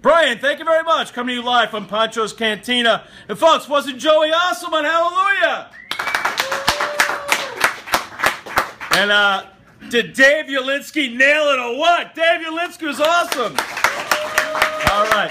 Brian, thank you very much. Coming to you live from Pancho's Cantina. And folks, wasn't Joey awesome on Hallelujah? And did Dave Ulinski nail it or what? Dave Ulinski was awesome. All right.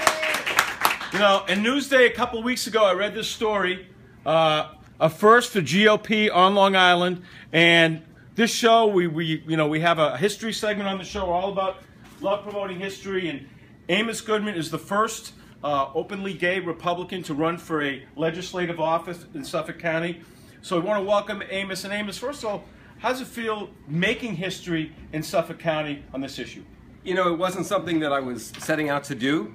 You know, in Newsday a couple of weeks ago, I read this story, a first for GOP on Long Island, and this show, we have a history segment on the show all about love promoting history, and Amos Goodman is the first openly gay Republican to run for a legislative office in Suffolk County. So we want to welcome Amos. And Amos, first of all, how does it feel making history in Suffolk County on this issue? You know, it wasn't something that I was setting out to do.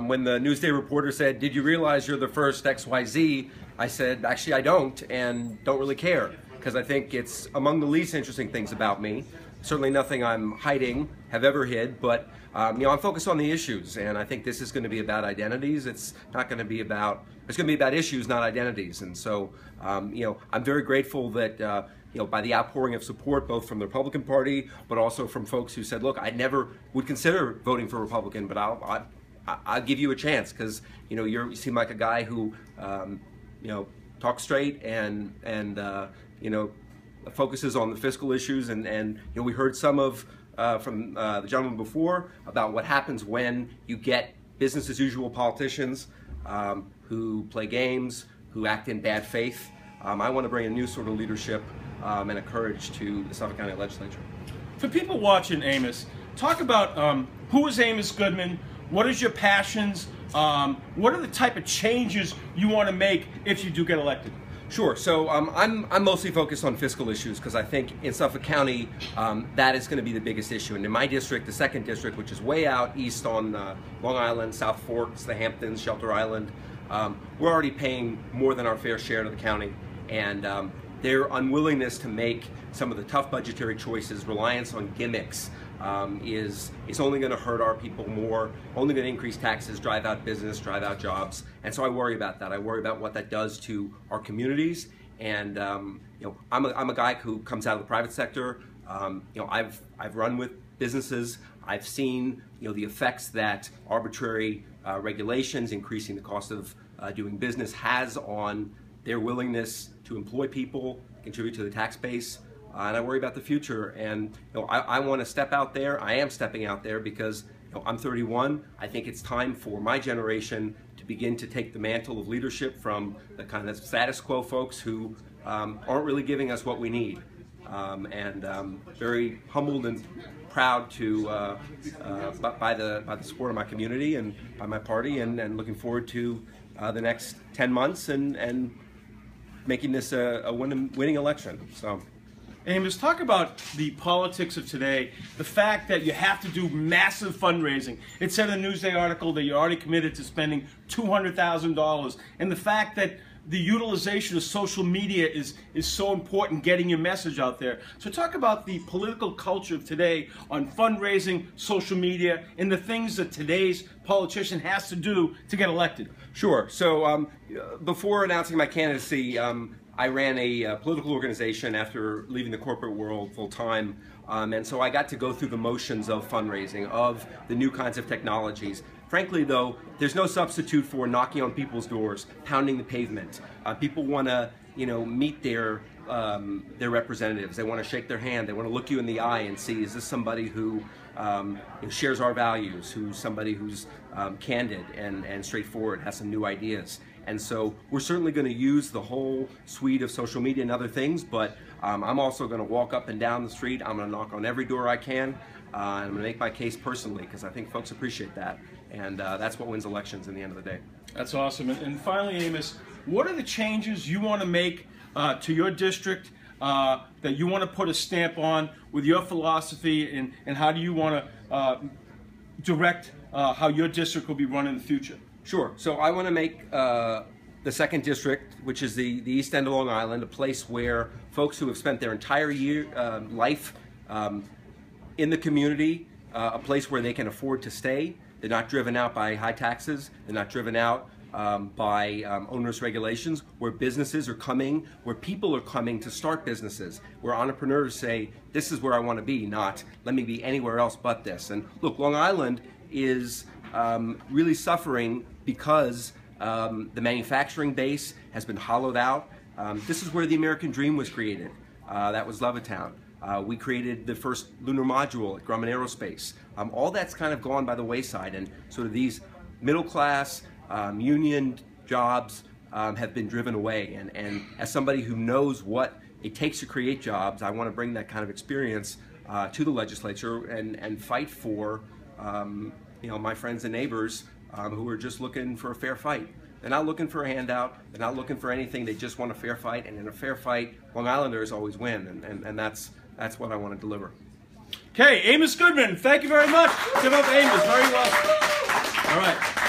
When the Newsday reporter said, "Did you realize you're the first XYZ?" I said, actually, I don't, and don't really care, because I think it's among the least interesting things about me. Certainly nothing I'm hiding, have ever hid, but you know, I'm focused on the issues, and I think this is going to be about identities. It's not going to be about, it's going to be about issues, not identities. And so, you know, I'm very grateful that you know, by the outpouring of support, both from the Republican Party, but also from folks who said, look, I never would consider voting for Republican, but I'll give you a chance, because, you know, you seem like a guy who, you know, talks straight and you know, focuses on the fiscal issues. And you know, we heard some of, from the gentleman before about what happens when you get business as usual politicians who play games, who act in bad faith. I want to bring a new sort of leadership and a courage to the Suffolk County Legislature. For people watching, Amos, talk about who is Amos Goodman, what is your passions, what are the type of changes you want to make if you do get elected? Sure. So I'm mostly focused on fiscal issues, because I think in Suffolk County that is going to be the biggest issue. And in my district, the 2nd district, which is way out east on Long Island, South Forks, the Hamptons, Shelter Island, we're already paying more than our fair share to the county. And their unwillingness to make some of the tough budgetary choices, reliance on gimmicks, is only going to hurt our people more, only going to increase taxes, drive out business, drive out jobs. And so I worry about that. I worry about what that does to our communities. And you know, I'm a guy who comes out of the private sector. You know, I've run with businesses. I've seen, you know, the effects that arbitrary regulations, increasing the cost of doing business, has on their willingness to employ people, contribute to the tax base. And I worry about the future, and you know, I want to step out there. I am stepping out there because, you know, I'm 31. I think it's time for my generation to begin to take the mantle of leadership from the kind of status quo folks who aren't really giving us what we need. And very humbled and proud to by the support of my community and by my party, and looking forward to the next 10 months and making this a winning election. So. Amos, talk about the politics of today, the fact that you have to do massive fundraising. It said in a Newsday article that you're already committed to spending $200,000, and the fact that the utilization of social media is so important, getting your message out there. So talk about the political culture of today on fundraising, social media, and the things that today's politician has to do to get elected. Sure. So before announcing my candidacy, I ran a political organization after leaving the corporate world full-time, and so I got to go through the motions of fundraising, of the new kinds of technologies. Frankly, though, there's no substitute for knocking on people's doors, pounding the pavement. People want to, you know, meet their representatives. They want to shake their hand. They want to look you in the eye and see, is this somebody who shares our values, who's somebody who's candid and straightforward, has some new ideas. And so we're certainly going to use the whole suite of social media and other things, but I'm also going to walk up and down the street. I'm going to knock on every door I can, and I'm going to make my case personally, because I think folks appreciate that. And that's what wins elections in the end of the day. That's awesome. And finally, Amos, what are the changes you want to make to your district that you want to put a stamp on with your philosophy, and how do you want to direct how your district will be run in the future? Sure. So I want to make the 2nd district, which is the East End of Long Island, a place where folks who have spent their entire life in the community, a place where they can afford to stay. They're not driven out by high taxes. They're not driven out by onerous regulations, where businesses are coming, where people are coming to start businesses, where entrepreneurs say, this is where I want to be, not let me be anywhere else but this. And look, Long Island is really suffering because the manufacturing base has been hollowed out. This is where the American dream was created. That was Levittown. We created the first lunar module at Grumman Aerospace. All that's kind of gone by the wayside, and sort of these middle class union jobs have been driven away. And as somebody who knows what it takes to create jobs, I want to bring that kind of experience to the legislature and fight for my friends and neighbors who are just looking for a fair fight. They're not looking for a handout. They're not looking for anything. They just want a fair fight. And in a fair fight, Long Islanders always win. And that's what I want to deliver. Okay, Amos Goodman, thank you very much. Give up Amos, very well. All right.